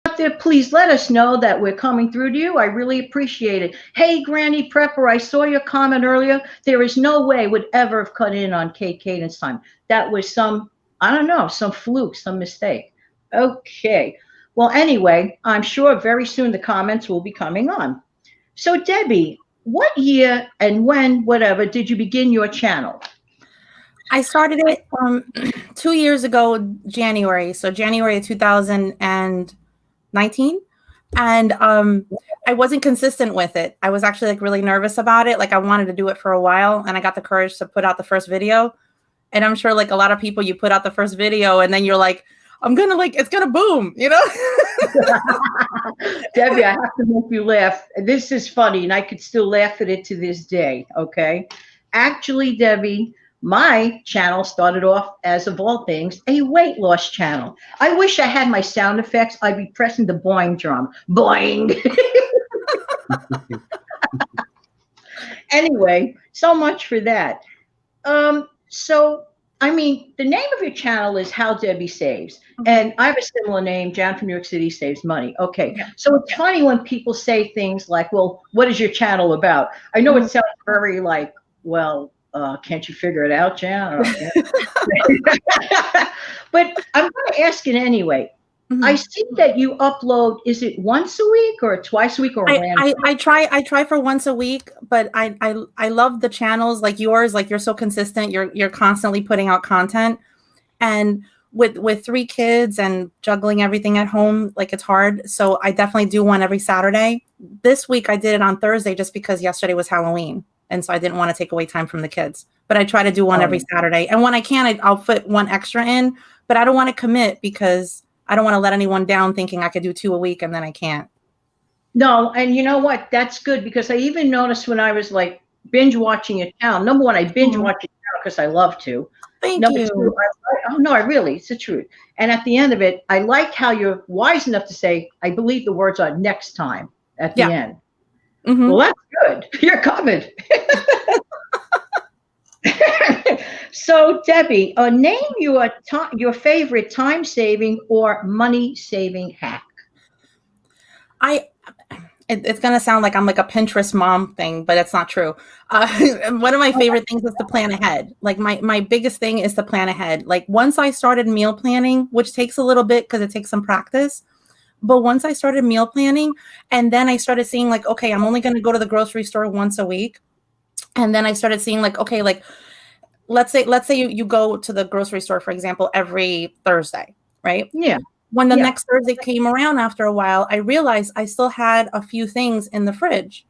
out there, please let us know that we're coming through to you. I really appreciate it. Hey, Granny Prepper, I saw your comment earlier. There is no way would ever have cut in on Kate Caden's time. That was some, I don't know, some fluke, some mistake. Okay. Well, anyway, I'm sure very soon the comments will be coming on. So, Debbie, what year and when, whatever, did you begin your channel? I started it 2 years ago, January. So January of 2019. And I wasn't consistent with it. I was actually like really nervous about it. Like I wanted to do it for a while, and I got the courage to put out the first video. And I'm sure like a lot of people, you put out the first video and then you're like, it's gonna boom, you know? Debbie, I have to make you laugh. This is funny, and I could still laugh at it to this day. Okay. Actually, Debbie, my channel started off as, of all things, a weight loss channel. I wish I had my sound effects. I'd be pressing the boing drum. Boing. Anyway, so much for that. So, I mean, the name of your channel is How Debbie Saves. And I have a similar name, Jan from New York City Saves Money. Okay. Yeah. So it's funny when people say things like, well, what is your channel about? I know it sounds very like, well, can't you figure it out, Jan? But I'm going to ask it anyway. I see that you upload, is it once a week or twice a week or I try for once a week, but I love the channels like yours. Like you're so consistent. You're constantly putting out content, and with 3 kids and juggling everything at home, like it's hard. So I definitely do one every Saturday. This week I did it on Thursday just because yesterday was Halloween. And so I didn't want to take away time from the kids, but I try to do one every Saturday. And when I can, I'll fit one extra in, but I don't want to commit because I don't want to let anyone down thinking I could do 2 a week and then I can't. No. And you know what? That's good, because I even noticed when I was like binge watching your channel. Number one, I binge watch your channel because I love to. Number 2, I really, it's the truth. And at the end of it, I like how you're wise enough to say, I believe the words are next time at the end. Well, that's good. You're covered. So, Debbie, name your favorite time-saving or money-saving hack. It's going to sound like I'm like a Pinterest mom thing, but it's not true. One of my favorite things is to plan ahead. Like my biggest thing is to plan ahead. Like once I started meal planning, which takes a little bit because it takes some practice. But once I started meal planning, and then I started seeing like, okay, I'm only going to go to the grocery store once a week. And then I started seeing like, okay, like let's say you go to the grocery store, for example, every Thursday, right? Yeah. When the next Thursday came around after a while, I realized I still had a few things in the fridge.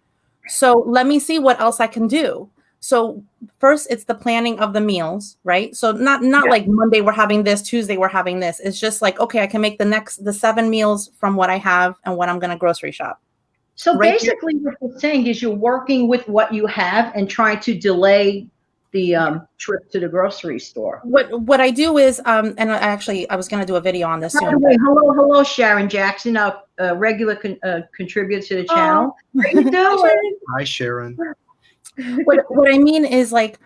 So let me see what else I can do. So first it's the planning of the meals, right? So not like Monday we're having this, Tuesday we're having this. It's just like, okay, I can make the 7 meals from what I have and what I'm going to grocery shop. So basically what you're saying is you're working with what you have and trying to delay the trip to the grocery store. What I do is, and I was going to do a video on this soon. Hello, Sharon Jackson, a regular contributor to the channel. How you doing? Hi, Sharon. What I mean is like,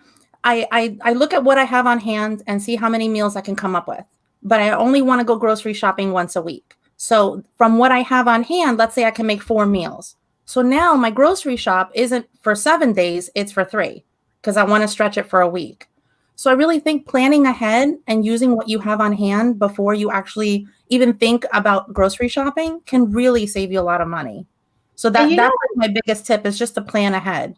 I look at what I have on hand and see how many meals I can come up with, but I only want to go grocery shopping once a week. So from what I have on hand, let's say I can make 4 meals. So now my grocery shop isn't for 7 days, it's for 3 because I want to stretch it for a week. So I really think planning ahead and using what you have on hand before you actually even think about grocery shopping can really save you a lot of money. So that's my biggest tip, is just to plan ahead.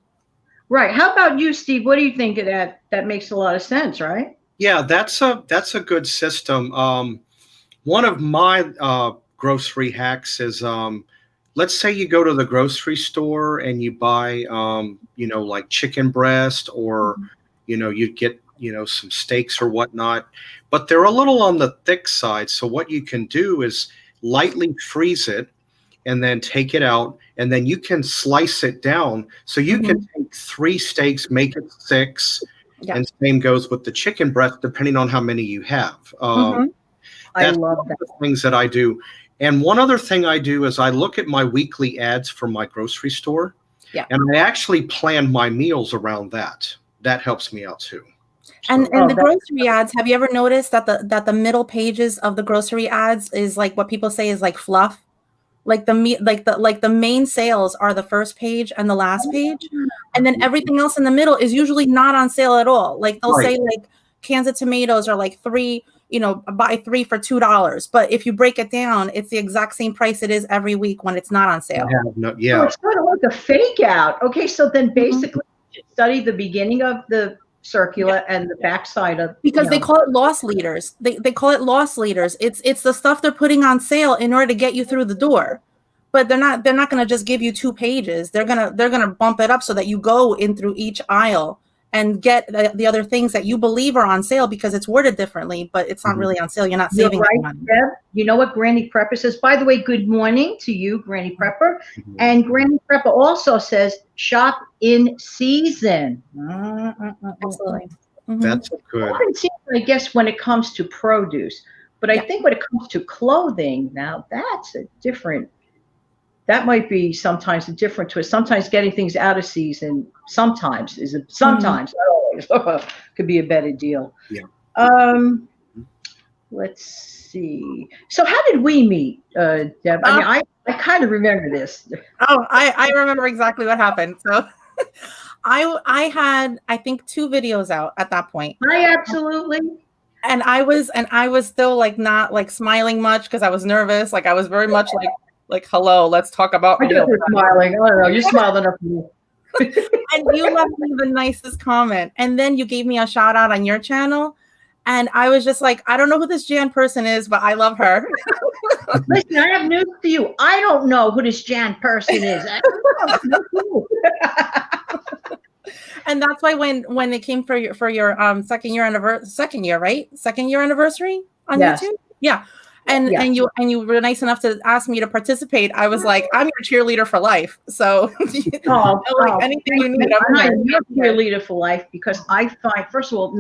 Right. How about you, Steve? What do you think of that? That makes a lot of sense, right? Yeah, that's a good system. One of my grocery hacks is, let's say you go to the grocery store and you buy, like chicken breast, or, you get, some steaks or whatnot, but they're a little on the thick side. So what you can do is lightly freeze it and then take it out, and then you can slice it down. So you can take 3 steaks, make it 6, and same goes with the chicken breast, depending on how many you have. I love that. The things that I do. And one other thing I do is I look at my weekly ads for my grocery store, and I actually plan my meals around that. That helps me out too. And the grocery ads, have you ever noticed that the middle pages of the grocery ads is like what people say is like fluff? Like the meat, like the main sales are the first page and the last page, and then everything else in the middle is usually not on sale at all. Like they'll say like cans of tomatoes are like three, buy 3 for $2. But if you break it down, it's the exact same price it is every week when it's not on sale. Yeah. So it's sort of like a fake out. Okay, so then basically you should study the beginning of the circular and the backside of, because they call it loss leaders. They call it loss leaders. It's the stuff they're putting on sale in order to get you through the door. But they're not going to just give you 2 pages. They're going to bump it up so that you go in through each aisle and get the other things that you believe are on sale because it's worded differently, but it's not really on sale. You're not saving right, money. Deb. You know what Granny Prepper says? By the way, good morning to you, Granny Prepper. And Granny Prepper also says shop in season. Absolutely. That's good. I guess when it comes to produce, but I think when it comes to clothing, now that's a different. That might be sometimes a different twist. Sometimes getting things out of season sometimes not always could be a better deal. Yeah. Let's see. So how did we meet, Deb? I mean, I kind of remember this. Oh, I remember exactly what happened. So I had, I think, 2 videos out at that point. Absolutely. And I was still like not like smiling much because I was nervous. Like I was very much like hello, let's talk about you're smiling. I don't know. You smiled enough. And you left me the nicest comment. And then you gave me a shout out on your channel. And I was just like, I don't know who this Jan person is, but I love her. Listen, I have news for you. I don't know who this Jan person is. I don't know. And that's why when it came for your second year anniversary on YouTube. Yeah. And you were nice enough to ask me to participate. I was like, I'm your cheerleader for life. So anything you need, I'm your cheerleader for life because I find, first of all,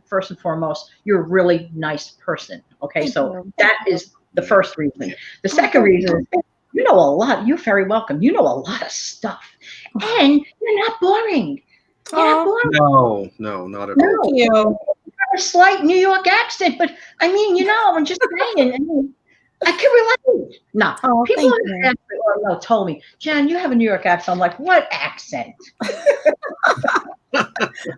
first and foremost, you're a really nice person. Okay, so that is the first reason. The second reason is you know a lot. You're very welcome. You know a lot of stuff, and you're not boring. You're not boring. No, not at all. Thank you. A slight New York accent, but I mean, I'm just saying. I can relate. No, people told me, Jan, you have a New York accent. I'm like, what accent?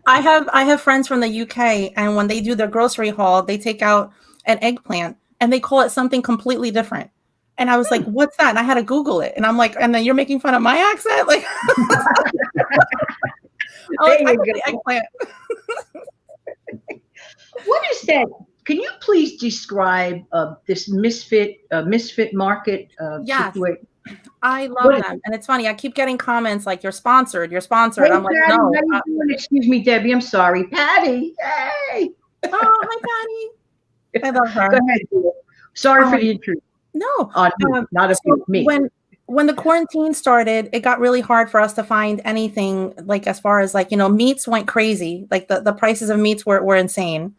I have friends from the UK, and when they do their grocery haul, they take out an eggplant and they call it something completely different. And I was like, what's that? And I had to Google it, and I'm like, and then you're making fun of my accent, like. Eggplant. What is that? Can you please describe this misfit market? Yes, situation? I love them, and it's funny. I keep getting comments like, "You're sponsored. You're sponsored." Hey, I'm like, Patty, "No." how you doing? Excuse me, Debbie. I'm sorry, Patty. Hey. Oh, hi, Patty. I love her. Go ahead. Sorry for the intrusion. No, not a few. Me. When the quarantine started, it got really hard for us to find anything like as far as like, meats went crazy. Like the prices of meats were insane.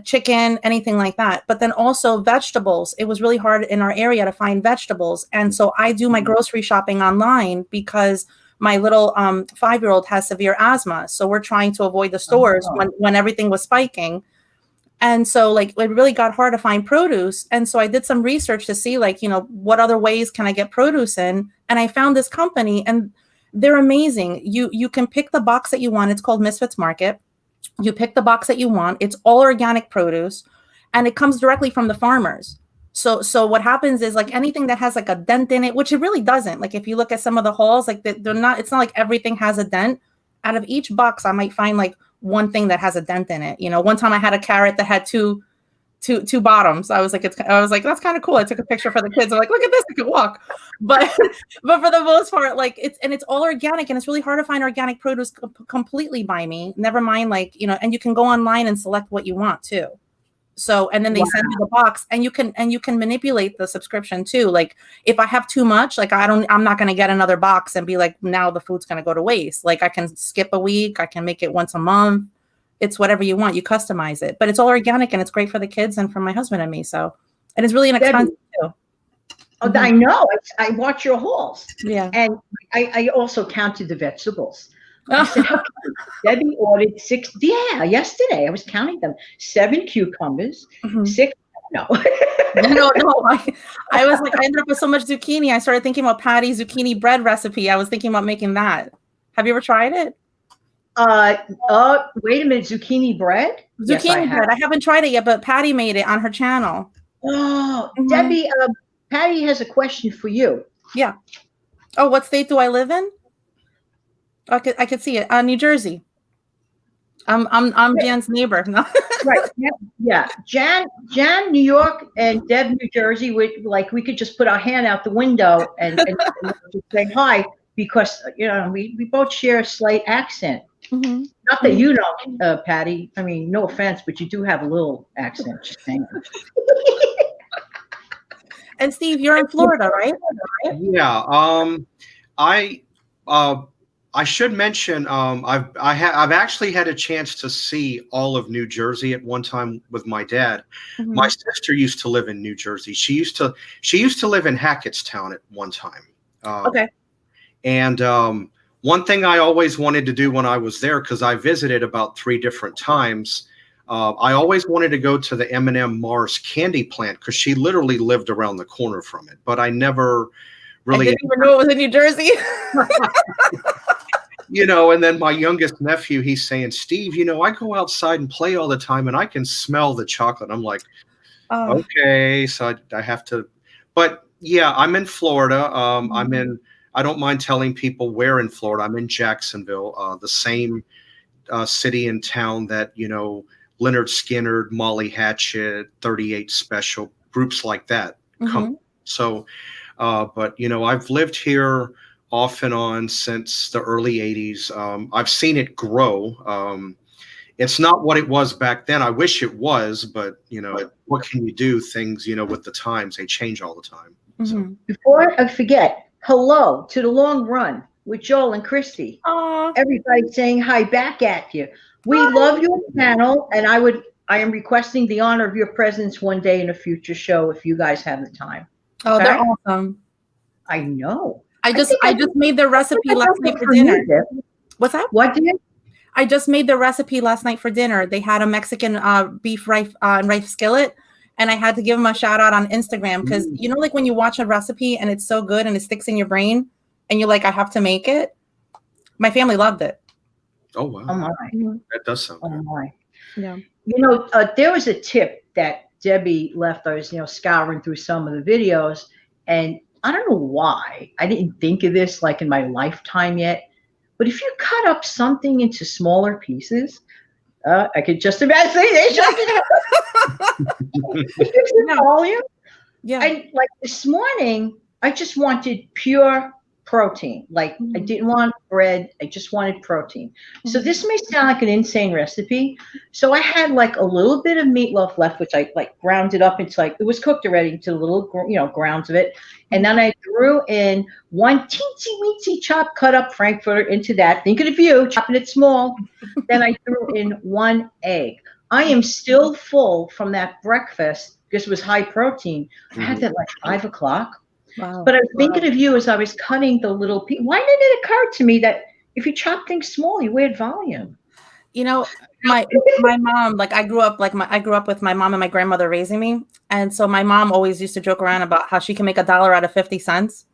Chicken, anything like that. But then also vegetables. It was really hard in our area to find vegetables. And so I do my grocery shopping online because my little 5-year-old has severe asthma. So we're trying to avoid the stores when everything was spiking. And so like it really got hard to find produce. And so I did some research to see like, what other ways can I get produce in? And I found this company and they're amazing. You can pick the box that you want. It's called Misfits Market. You pick the box that you want. It's all organic produce and it comes directly from the farmers. So what happens is like anything that has like a dent in it, which it really doesn't. Like if you look at some of the hauls, like it's not like everything has a dent. Out of each box, I might find like one thing that has a dent in it. One time I had a carrot that had two bottoms. I was like, that's kind of cool. I took a picture for the kids. I'm like, look at this, it can walk. But for the most part, like it's all organic and it's really hard to find organic produce completely by me. Never mind, like, and you can go online and select what you want too. So, and then they send you the box and you can manipulate the subscription too. Like if I have too much, like I'm not going to get another box and be like, now the food's going to go to waste. Like I can skip a week. I can make it once a month. It's whatever you want. You customize it, but it's all organic and it's great for the kids and for my husband and me. So, and it's really inexpensive too. Oh, I know. I watch your hauls. Yeah. And I also counted the vegetables. I said, Debbie ordered 6. Yeah, yesterday I was counting them. 7 cucumbers, 6 No. No. I was like, I ended up with so much zucchini. I started thinking about Patty's zucchini bread recipe. I was thinking about making that. Have you ever tried it? Wait a minute, zucchini bread? Yes, I Zucchini have. bread. I haven't tried it yet, but Patty made it on her channel. Oh, Mhm. Debbie, Patty has a question for you. Yeah. Oh, what state do I live in? I could see it. New Jersey. I'm Jan's neighbor. No. Right. Yeah. Jan, New York, and Deb, New Jersey. We could just put our hand out the window and just say hi because we both share a slight accent. Mm-hmm. Not that you don't, Patty. I mean, no offense, but you do have a little accent. Just saying. And Steve, you're in Florida, right? Yeah. I I should mention I've actually had a chance to see all of New Jersey at one time with my dad. Mm-hmm. My sister used to live in New Jersey. She used to live in Hackettstown at one time. Okay. And one thing I always wanted to do when I was there, because I visited about 3 different times, I always wanted to go to the M&M Mars candy plant because she literally lived around the corner from it. But I never really. I didn't even know it was in New Jersey. And then my youngest nephew, he's saying, Steve, I go outside and play all the time and I can smell the chocolate. I'm like, okay, so I have to. But yeah, I'm in Florida. I don't mind telling people where in Florida. I'm in Jacksonville, the same city and town that, Leonard Skinner, Molly Hatchet, 38 Special, groups like that come. So, but, I've lived here off and on since the early 80s. I've seen it grow. It's not what it was back then. I wish it was, but, what can you do? Things, with the times, they change all the time. So. Before I forget, hello to the long run with Joel and Christy. Aww. Everybody saying hi back at you. We love your panel, and I am requesting the honor of your presence one day in a future show if you guys have the time. Oh, okay? They're awesome. I know. I just made the recipe last night for dinner. What's that? What did? I just made the recipe last night for dinner. They had a Mexican beef rice skillet, and I had to give them a shout out on Instagram because like when you watch a recipe and it's so good and it sticks in your brain, and you're like, I have to make it. My family loved it. Oh wow! Oh my! That does sound good. Oh my! Yeah. There was a tip that Debbie left. I was scouring through some of the videos, and I don't know why I didn't think of this like in my lifetime yet. But if you cut up something into smaller pieces, I could just imagine volume. Yeah. And like this morning, I just wanted pure protein. Like I didn't want bread. I just wanted protein. So this may sound like an insane recipe. So I had like a little bit of meatloaf left, which I like ground it up into it was cooked already into little, grounds of it. And then I threw in one teensy weensy chopped cut up Frankfurter into that. Thinking of you, chopping it small. Then I threw in 1 egg. I am still full from that breakfast because it was high protein. I had that like 5 o'clock. Wow. But I was thinking of you as I was cutting the little piece. Why didn't it occur to me that if you chop things small, you add volume? My mom, like I grew up with my mom and my grandmother raising me, and so my mom always used to joke around about how she can make $1 out of 50 cents,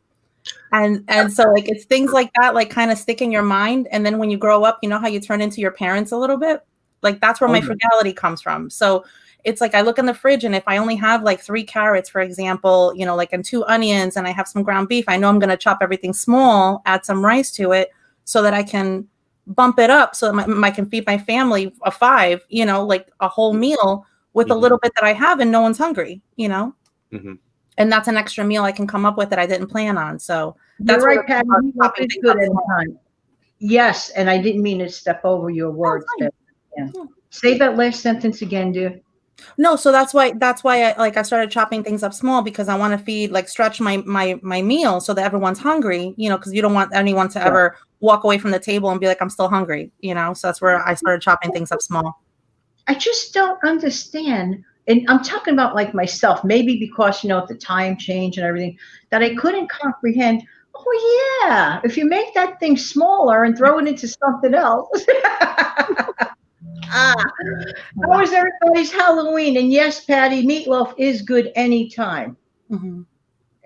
and so like it's things like that like kind of stick in your mind, and then when you grow up, how you turn into your parents a little bit, like that's where my frugality comes from. So it's like I look in the fridge, and if I only have like 3 carrots, for example, like and 2 onions, and I have some ground beef, I know I'm going to chop everything small, add some rice to it so that I can bump it up so that I can feed my family a 5, like a whole meal with a little bit that I have and no one's hungry, And that's an extra meal I can come up with that I didn't plan on. So that's right, Patty. Good at time. Yes, and I didn't mean to step over your words. Say that last sentence again, dear. No, so that's why I started chopping things up small because I want to feed, like stretch my meal so that everyone's hungry, because you don't want anyone to ever walk away from the table and be like, I'm still hungry, so that's where I started chopping things up small. I just don't understand. And I'm talking about like myself, maybe because, the time change and everything that I couldn't comprehend. Oh yeah. If you make that thing smaller and throw it into something else. How was everybody's Halloween? And yes, Patty, meatloaf is good anytime. Mhm.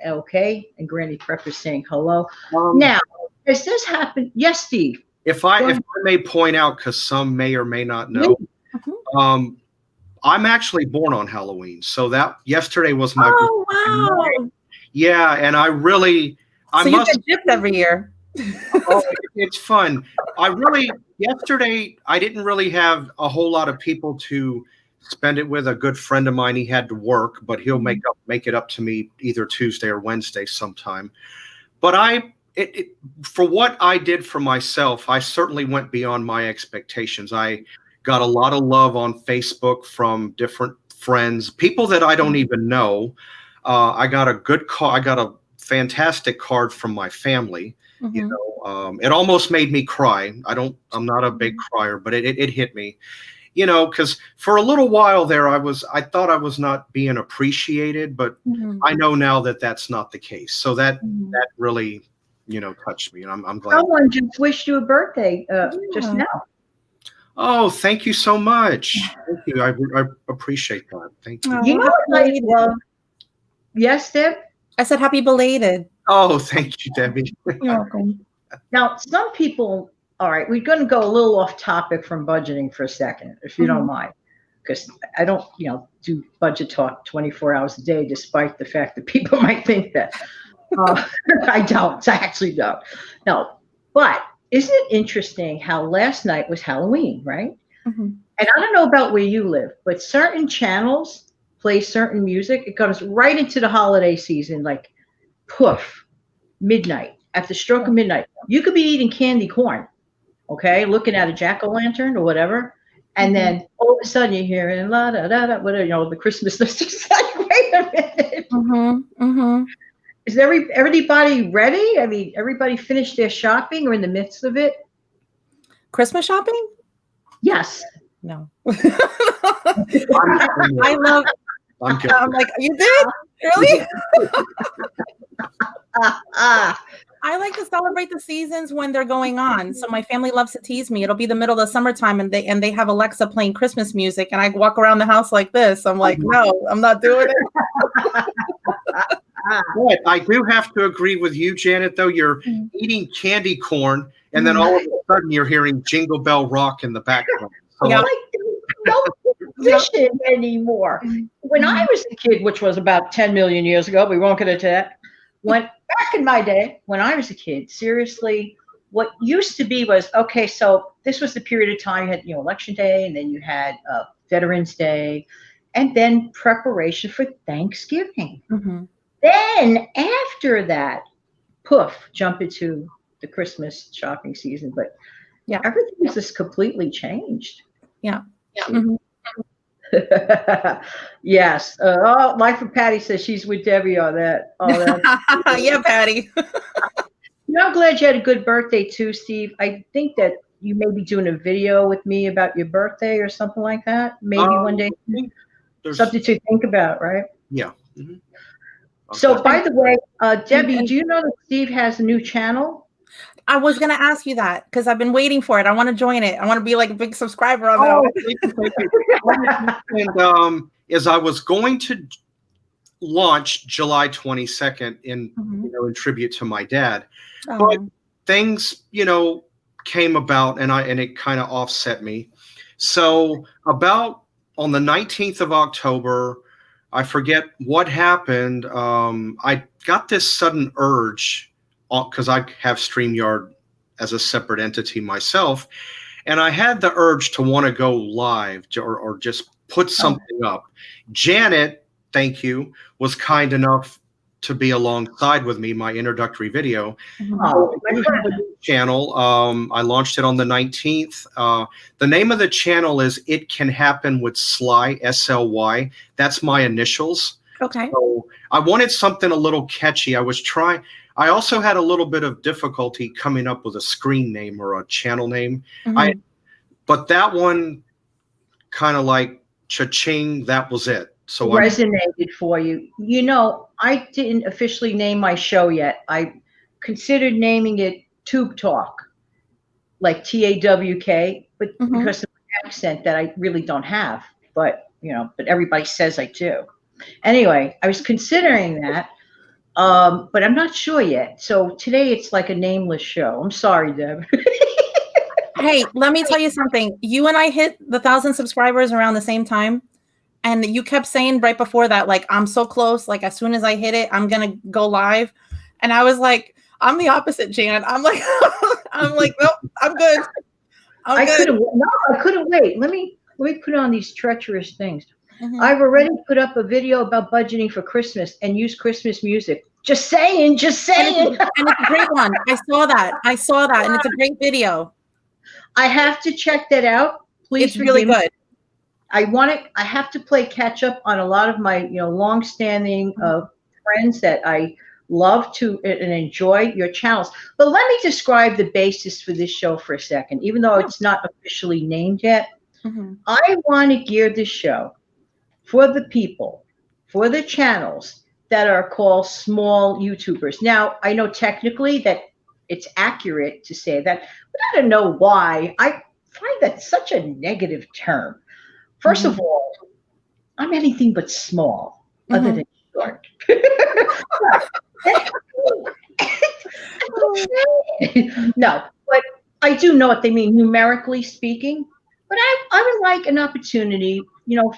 Okay. And Granny Prepper's saying hello. Um, Now, has this happened? Yes, Steve. if I Go if ahead. I may point out, because some may or may not know, Please. Mhm. um, I'm actually born on Halloween, so that yesterday was my Oh, birthday. wow. Yeah, and I So you must. get gypped every year. Oh, it's fun. Yesterday, I didn't really have a whole lot of people to spend it with. A good friend of mine, he had to work, but he'll Mhm. make it up to me either Tuesday or Wednesday sometime. But for what I did for myself, I certainly went beyond my expectations. I got a lot of love on Facebook from different friends, people that I don't even know. I got a good call. I got a fantastic card from my family. Mhm. It almost made me cry. I'm not a big crier, but it hit me. Because for a little while there, I thought I was not being appreciated, but Mhm. I know now that that's not the case. So Mhm. that really, touched me, and I'm glad. Someone just wished you a birthday just Yeah. now. Oh, thank you so much. Thank you. I appreciate that. Thank you. You Oh, know happy what I belated. love? Yes, Deb? I said happy belated. Oh, thank you, Debbie. You're welcome. Now, some people, all right, we're going to go a little off topic from budgeting for a second, if you don't Mhm. mind, because I don't, do budget talk 24 hours a day, despite the fact that people might think that. Uh, I don't. I actually don't. No. But isn't it interesting how last night was Halloween, right? Mhm. And I don't know about where you live, but certain channels play certain music. It comes right into the holiday season, like poof, midnight, at the stroke of midnight. You could be eating candy corn, okay, looking at a jack o' lantern or whatever, and Mhm. then all of a sudden you're hearing la da da da, whatever, the Christmas list. It's like, wait a minute, Mhm. Mhm. is everybody ready? I mean, everybody finished their shopping or in the midst of it? Christmas shopping? Yes. No. I'm, I love. I'm good. I'm like, you did? Really? Ah, I like to celebrate the seasons when they're going on. So my family loves to tease me. It'll be the middle of the summertime and they have Alexa playing Christmas music and I walk around the house like this. I'm like, no, I'm not doing it. But I do have to agree with you, Janet, though. You're Mhm. eating candy corn, and then all of a sudden you're hearing Jingle Bell Rock in the background. So Yeah. like no position anymore. When I Mhm. was a kid, which was about 10 million years ago, we won't get into that. When back in my day, when I was a kid, seriously, what used to be was okay. So this was the period of time you had, Election Day, and then you had Veterans Day, and then preparation for Thanksgiving. Mhm. Then after that, poof, jump into the Christmas shopping season. But Yeah. everything has just completely changed. Yeah. Mhm. Yes. Oh, Life of Patty says she's with Debbie on that. Oh, that's Yeah, Patty. I'm glad you had a good birthday too, Steve. I think that you may be doing a video with me about your birthday or something like that. Maybe one day. I think there's Something to think about, right? yeah. Mhm. Okay. So, by the way, Debbie, And do you know that Steve has a new channel? I was gonna ask you that because I've been waiting for it. I want to join it. I want to be like a big subscriber on that Oh, one. thank you, thank you. And is I was going to launch July 22nd Mhm. in tribute to my dad, but Oh. things came about and it kind of offset me. So about on the 19th of October, I forget what happened. I got this sudden urge because I have StreamYard as a separate entity myself, and I had the urge to want to go live or just put Oh. something up. Janet, thank you, was kind enough to be alongside with me, my introductory video. Mhm. So Oh, I my do have a pleasure. new channel. I launched it on the 19th. The name of the channel is It Can Happen with Sly, SLY. That's my initials. Okay. So I wanted something a little catchy. I also had a little bit of difficulty coming up with a screen name or a channel name. Mhm. But that one kind of like cha-ching, that was it. So Resonated for you. I didn't officially name my show yet. I considered naming it Tube Talk, like TAWK, but Mhm. because of accent that I really don't have, but but everybody says I do. Anyway, I was considering that, but I'm not sure yet. So today it's like a nameless show. I'm sorry, Deb. Hey, let me tell you something. You and I hit the 1,000 subscribers around the same time. And you kept saying right before that, like, I'm so close. Like, as soon as I hit it, I'm going to go live. And I was like, I'm the opposite, Jan. I'm like, nope, I'm good. I couldn't wait. Let me put on these treacherous things. Mm-hmm. I've already put up a video about budgeting for Christmas and use Christmas music. Just saying. And it's a great one. I saw that. And it's a great video. I have to check that out. Please. It's really good. I have to play catch up on a lot of my, long-standing friends that I love to and enjoy your channels. But let me describe the basis for this show for a second, even though it's not officially named yet. Mm-hmm. I want to gear this show for the people, for the channels that are called small YouTubers. Now, I know technically that it's accurate to say that, but I don't know why. I find that such a negative term. First of all, I'm anything but small, other than short. No, but I do know what they mean numerically speaking. But I would like an opportunity,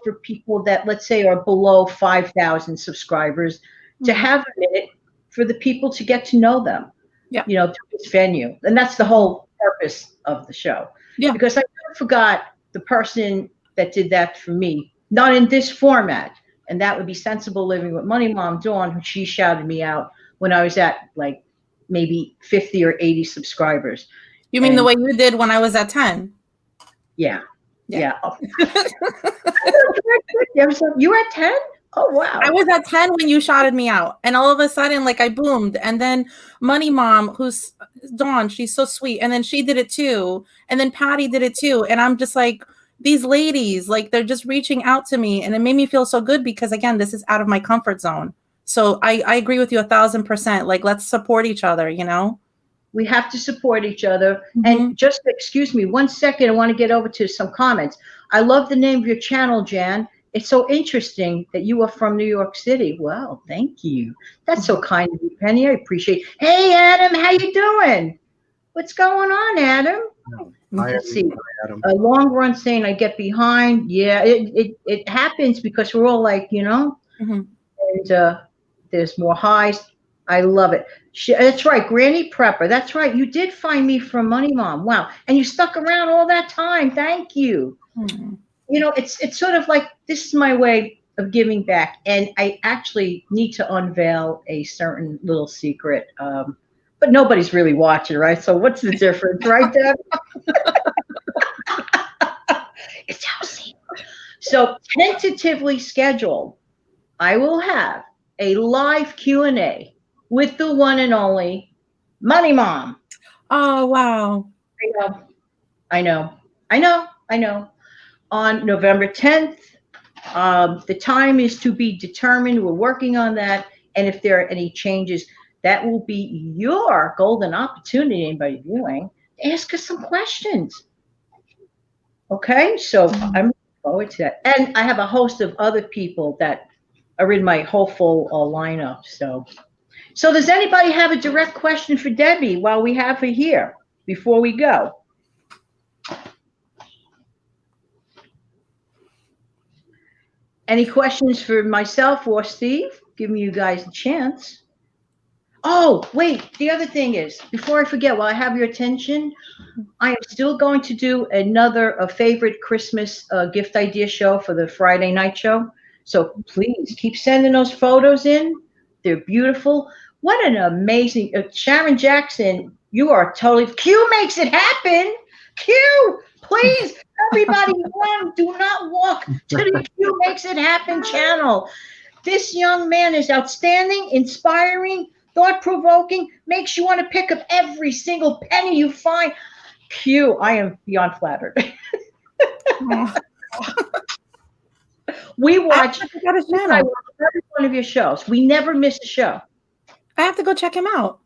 for people that, let's say, are below 5,000 subscribers to have a minute for the people to get to know them, through this venue. And that's the whole purpose of the show. Yeah. Because I never forgot the person that did that for me, not in this format. And that would be Sensible Living with Money Mom Dawn, who she shouted me out when I was at like maybe 50 or 80 subscribers. You mean the way you did when I was at 10? Yeah. You were at 10? Oh, wow. I was at 10 when you shouted me out. And all of a sudden, like, I boomed. And then Money Mom, who's Dawn, she's so sweet. And then she did it too. And then Patty did it too. And I'm just like, these ladies, like, they're just reaching out to me. And it made me feel so good because, again, this is out of my comfort zone. So I agree with you 1,000%. Like, let's support each other, We have to support each other. And just excuse me 1 second, I want to get over to some comments. I love the name of your channel, Jan. It's so interesting that you are from New York City. Wow, thank you. That's so kind of you, Penny. I appreciate it. Hey, Adam, how you doing? What's going on, Adam? Let's see. Adam. A long run saying I get behind. Yeah, it happens because we're all like, and there's more highs. I love it. That's right, Granny Prepper. That's right. You did find me from Money Mom. Wow. And you stuck around all that time. Thank you. It's sort of like, this is my way of giving back. And I actually need to unveil a certain little secret. But nobody's really watching, right? So what's the difference, right, Deb? It's our secret. So tentatively scheduled, I will have a live Q&A with the one and only Money Mom. Oh, wow. I know. On November 10th, the time is to be determined. We're working on that. And if there are any changes, that will be your golden opportunity, anybody viewing, to ask us some questions. Okay? So I'm looking forward to that. And I have a host of other people that are in my hopeful lineup. So does anybody have a direct question for Debbie while we have her here before we go? Any questions for myself or Steve? Giving you guys a chance. Oh, wait, the other thing is, before I forget, while I have your attention, I am still going to do another favorite Christmas gift idea show for the Friday night show. So please keep sending those photos in. They're beautiful. What an amazing, Sharon Jackson, you are totally, Q makes it happen. Q, please, everybody, do not walk to the Q Makes It Happen channel. This young man is outstanding, inspiring, thought-provoking, makes you want to pick up every single penny you find. Q, I am beyond flattered. We watch every one of your shows. We never miss a show. I have to go check him out.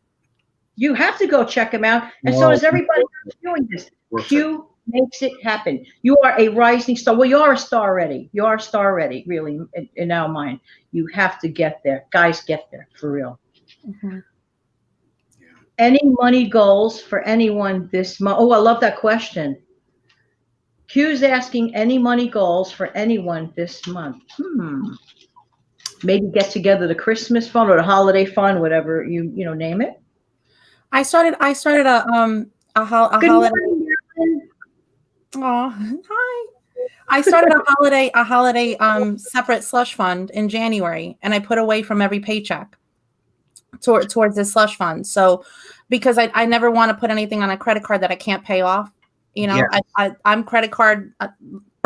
You have to go check him out. And so does everybody who's doing this. Q makes it happen. You are a rising star. Well, you are a star already. You are a star already, really, in our mind. You have to get there. Guys, get there, for real. Mhm. Any money goals for anyone this month? Oh, I love that question. Q's asking any money goals for anyone this month. Maybe get together the Christmas fund or the holiday fund, whatever you know, name it. I started Good holiday. morning, Marilyn. Oh, hi. I started a holiday separate slush fund in January, and I put away from every paycheck towards this slush fund. So because I never want to put anything on a credit card that I can't pay off. You know, Yeah. I'm credit card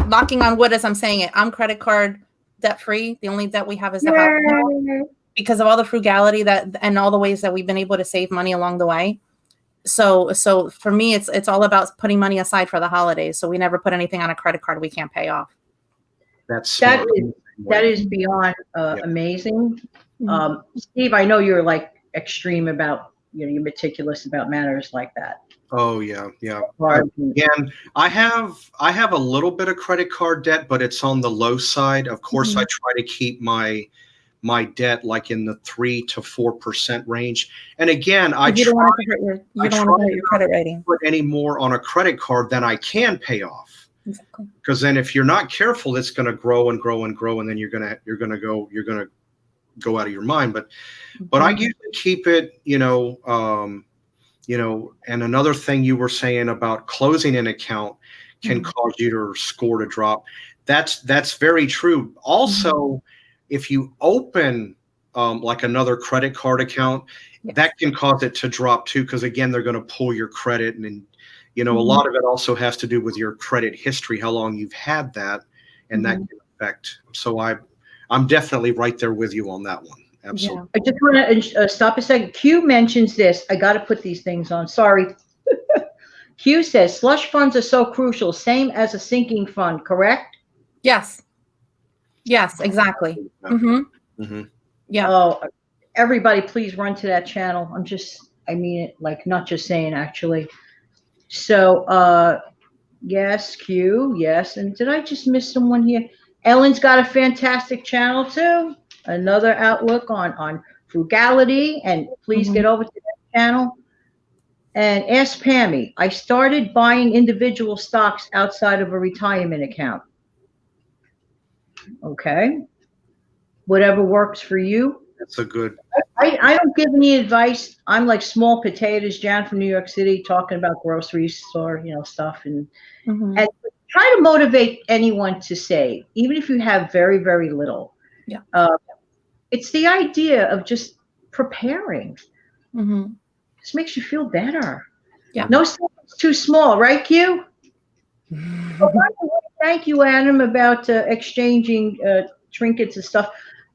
knocking on wood as I'm saying it. I'm credit card debt free. The only debt we have is the house Yay. because of all the frugality that and all the ways that we've been able to save money along the way. So for me, it's all about putting money aside for the holidays. So we never put anything on a credit card we can't pay off. That's That smart. is that is beyond Yeah. amazing. Mhm. Steve, I know you're like extreme about, you know, you're meticulous about matters like that. Oh yeah, yeah. Hard. Again, I have a little bit of credit card debt, but it's on the low side. Of course, I Mhm. try to keep my debt like in the 3 to 4% range. And again, I You try don't want it to hurt I you don't try want it to hurt not your credit rating. to put any more on a credit card than I can pay off. Exactly. Because then if you're not careful, it's going to grow and grow and grow, and then you're gonna go out of your mind. But I Mhm. usually keep it, and another thing you were saying about closing an account can Mhm. cause your score to drop. That's very true. Also, if you open like another credit card account, Yes. that can cause it to drop too, because again, they're going to pull your credit, and a Mhm. lot of it also has to do with your credit history, how long you've had that, and that Mhm. can affect. So I'm definitely right there with you on that one. Absolutely. Yeah. I just want to stop a second. Q mentions this. I got to put these things on. Sorry. Q says slush funds are so crucial, same as a sinking fund, correct? Yes. Yes, exactly. Yeah. Mhm. hmm Yeah. Oh, everybody, please run to that channel. I mean it, like, not just saying, actually. So, yes, Q, yes. And did I just miss someone here? Ellen's got a fantastic channel too. Another outlook on frugality. And please Mhm. get over to that channel. And ask Pammy. I started buying individual stocks outside of a retirement account. Okay. Whatever works for you. That's a good. I don't give any advice. I'm like small potatoes, Jan from New York City, talking about grocery store, you know, stuff, and Mhm. and try to motivate anyone to save, even if you have very, very little. Yeah. Uh, it's the idea of just preparing. Mhm. Just makes you feel better. Yeah. No something's too small, right, Q? Oh, by the way, thank you, Adam, about exchanging trinkets and stuff.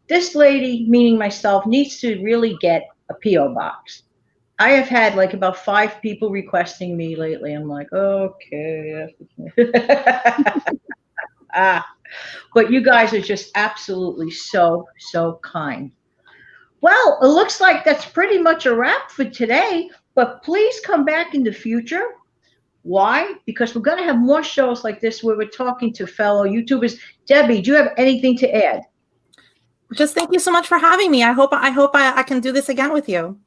This lady, meaning myself, needs to really get a PO box. I have had like about 5 people requesting me lately. I'm like, okay. ah, but you guys are just absolutely so, so kind. Well, it looks like that's pretty much a wrap for today, but please come back in the future. Why? Because we're going to have more shows like this where we're talking to fellow YouTubers. Debbie, do you have anything to add? Just thank you so much for having me. I hope I can do this again with you.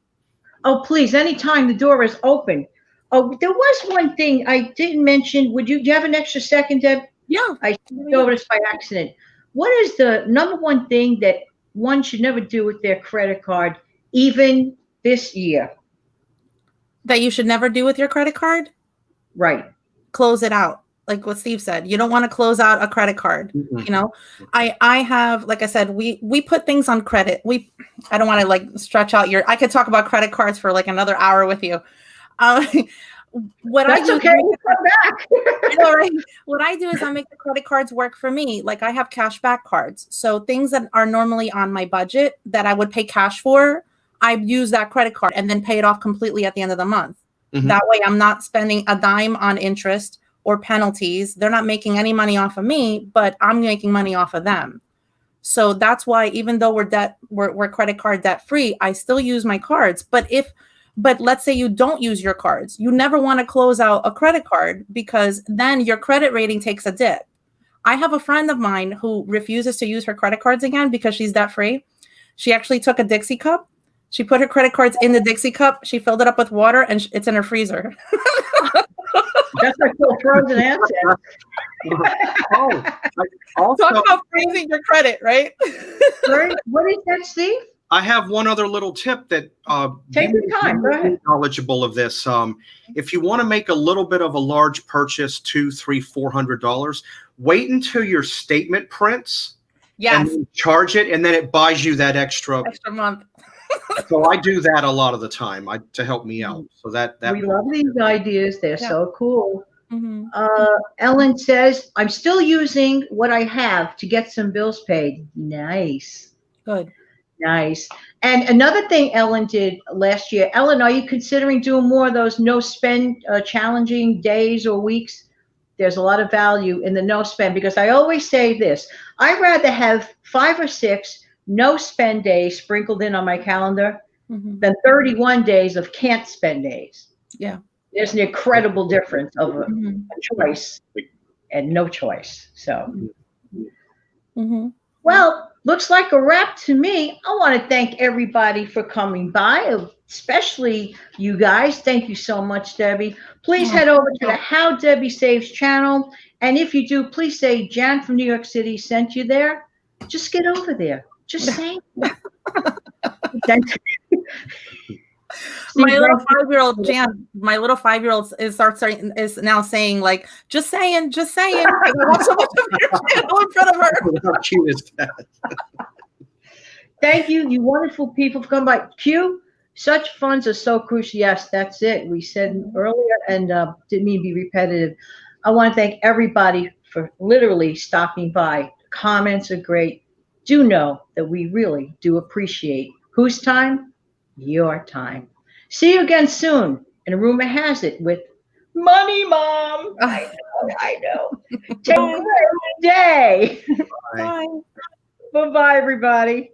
Oh, please, anytime the door is open. Oh, there was one thing I didn't mention. Do you have an extra second, Deb? Yeah. I There skipped we over go. this by accident. What is the number one thing that one should never do with their credit card, even this year? That you should never do with your credit card? Right. Close it out. Like what Steve said, you don't want to close out a credit card. Mhm. You know, I have, like I said, we put things on credit. I don't want to like stretch out I could talk about credit cards for like another hour with you. Uh, what I That's do is okay. We'll come back. I know, right? What I do is I make the credit cards work for me. Like I have cash back cards. So things that are normally on my budget that I would pay cash for, I use that credit card and then pay it off completely at the end of the month. Mhm. That way I'm not spending a dime on interest or penalties. They're not making any money off of me, but I'm making money off of them. So that's why even though we're credit card debt free, I still use my cards. But if But let's say you don't use your cards. You never want to close out a credit card because then your credit rating takes a dip. I have a friend of mine who refuses to use her credit cards again because she's debt free. She actually took a Dixie cup. She put her credit cards in the Dixie cup. She filled it up with water, and it's in her freezer. That's like a frozen asset. Oh, also, Talk about freezing your credit, right? Right? What is that, Steve? I have one other little tip that Take your time. Go ahead. knowledgeable of this. If you want to make a little bit of a large purchase, $200, $300, $400, wait until your statement prints. Yes. And then charge it, and then it buys you that extra month. So I do that a lot of the time to help me out. So that We love these ideas. They're so cool. Mm-hmm. Ellen says, I'm still using what I have to get some bills paid. Nice. Good. Nice. And another thing Ellen did last year, Ellen, are you considering doing more of those no spend challenging days or weeks? There's a lot of value in the no spend, because I always say this, I'd rather have 5 or 6 no spend days sprinkled in on my calendar than 31 days of can't spend days. Yeah. There's an incredible difference of a choice and no choice. So, well, looks like a wrap to me. I want to thank everybody for coming by, especially you guys. Thank you so much, Debbie. Please head over to the How Debbie Saves channel. And if you do, please say Jan from New York City sent you there. Just get over there. Just say my little 5-year-old Jan, my little 5-year-old is now saying, like, just saying. I want so much of your channel in front of her. How cute is that? Thank you, you wonderful people, for coming by. Q, such funds are so crucial. Yes, that's it. We said earlier, and didn't mean to be repetitive. I want to thank everybody for literally stopping by. Comments are great. Do know that we really do appreciate whose time? Your time. See you again soon. And rumor has it with Money Mom. I know. Take a great day. Bye. Bye-bye, everybody.